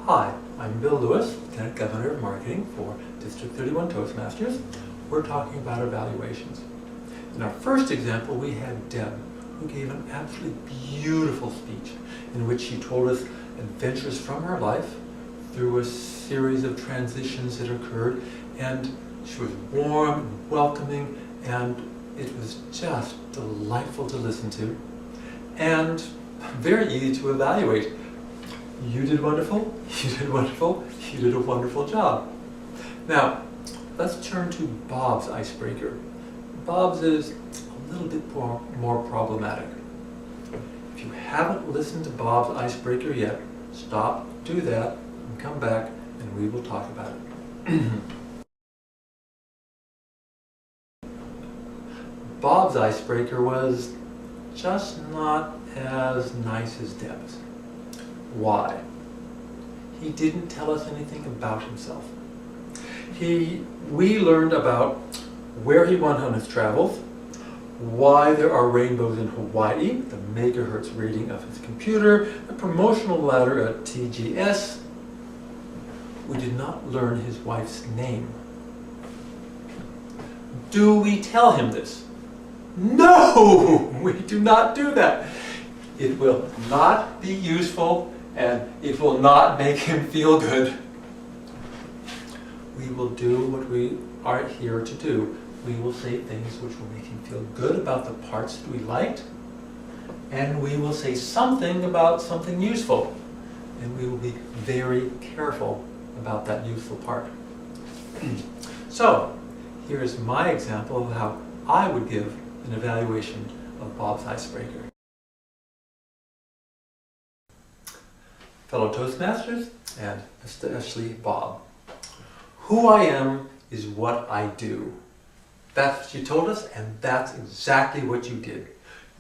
Hi, I'm Bill Lewis, Lieutenant Governor of Marketing for District 31 Toastmasters. We're talking about evaluations. In our first example, we had Deb, who gave an absolutely beautiful speech in which she told us adventures from her life through a series of transitions that occurred, and she was warm and welcoming, and it was just delightful to listen to and very easy to evaluate. You did wonderful, you did wonderful, you did a wonderful job. Now, let's turn to Bob's icebreaker. Bob's is a little bit more problematic. If you haven't listened to Bob's icebreaker yet, stop, do that, and come back, and we will talk about it. Bob's icebreaker was just not as nice as Deb's. Why? He didn't tell us anything about himself. We learned about where he went on his travels, why there are rainbows in Hawaii, the megahertz rating of his computer, the promotional ladder at TGS. We did not learn his wife's name. Do we tell him this? No! We do not do that. It will not be useful, and it will not make him feel good. We will do what we are here to do. We will say things which will make him feel good about the parts that we liked, and we will say something about something useful, and we will be very careful about that useful part. So, here is my example of how I would give an evaluation of Bob's icebreaker. Fellow Toastmasters, and especially Bob, who I am is what I do. That's what you told us, and that's exactly what you did.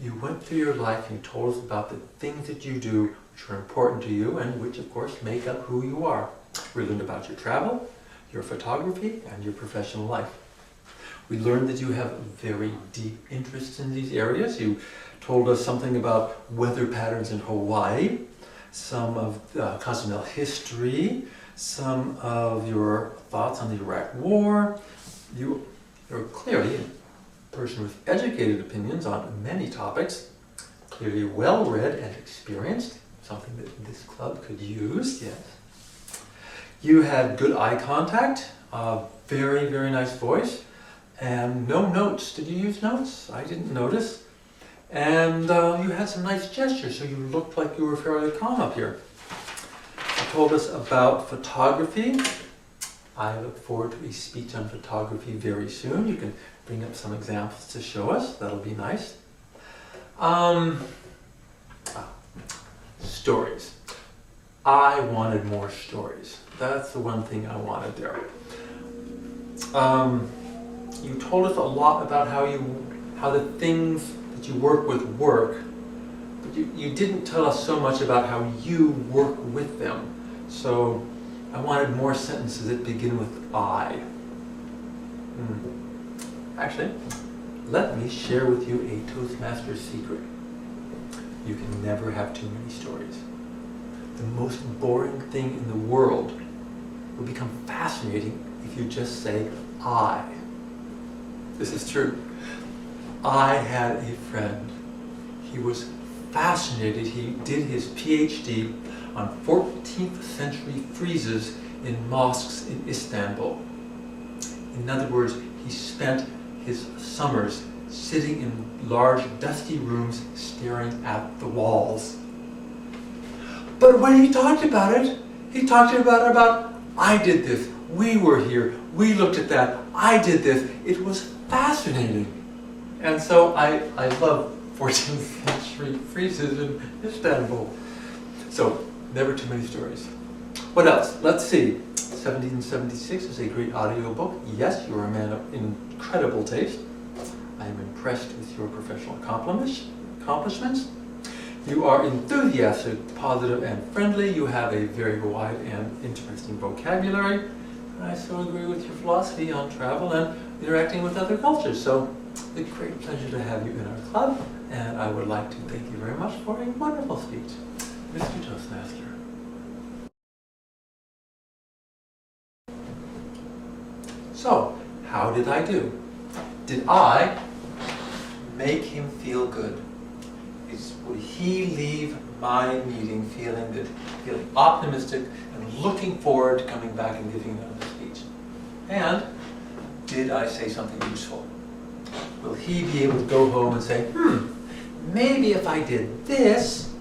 You went through your life and you told us about the things that you do which are important to you and which, of course, make up who you are. We learned about your travel, your photography, and your professional life. We learned that you have very deep interests in these areas. You told us something about weather patterns in Hawaii, some of Cozumel history, some of your thoughts on the Iraq War. You're clearly a person with educated opinions on many topics, clearly well-read and experienced, something that this club could use, yes. You had good eye contact, a very, very nice voice, and no notes. Did you use notes? I didn't notice. And you had some nice gestures, so you looked like you were fairly calm up here. You told us about photography. I look forward to a speech on photography very soon. You can bring up some examples to show us. That'll be nice. Stories. I wanted more stories. That's the one thing I wanted there. You told us a lot about how the things that you work with work, but you didn't tell us so much about how you work with them. So I wanted more sentences that begin with I. Actually, let me share with you a Toastmaster secret. You can never have too many stories. The most boring thing in the world will become fascinating if you just say I. This is true. I had a friend. He was fascinated. He did his PhD on 14th century friezes in mosques in Istanbul. In other words, he spent his summers sitting in large dusty rooms staring at the walls. But when he talked about it, he talked about I did this, we were here, we looked at that, I did this. It was fascinating. And so I love 14th century friezes in Istanbul. So, never too many stories. What else? Let's see. 1776 is a great audiobook. Yes, you're a man of incredible taste. I am impressed with your professional accomplishments. You are enthusiastic, positive, and friendly. You have a very wide and interesting vocabulary. And I so agree with your philosophy on travel and interacting with other cultures. So, it's a great pleasure to have you in our club, and I would like to thank you very much for a wonderful speech, Mr. Toastmaster. did I do? Did I make him feel good? Would he leave my meeting feeling optimistic and looking forward to coming back and giving another speech? And did I say something useful? Will he be able to go home and say, maybe if I did this,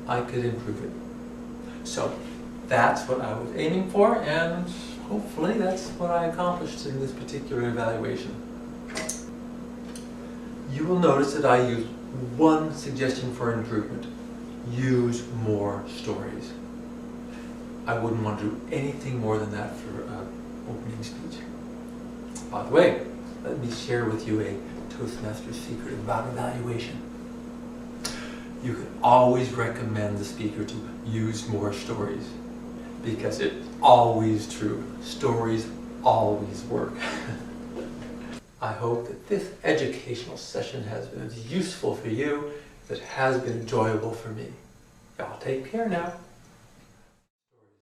I could improve it. So that's what I was aiming for, and hopefully that's what I accomplished in this particular evaluation. You will notice that I used one suggestion for improvement. Use more stories. I wouldn't want to do anything more than that for an opening speech. By the way, let me share with you a Toastmaster secret about evaluation. You can always recommend the speaker to use more stories, because it's always true. Stories always work. I hope that this educational session has been as useful for you as it has been enjoyable for me. Y'all take care now.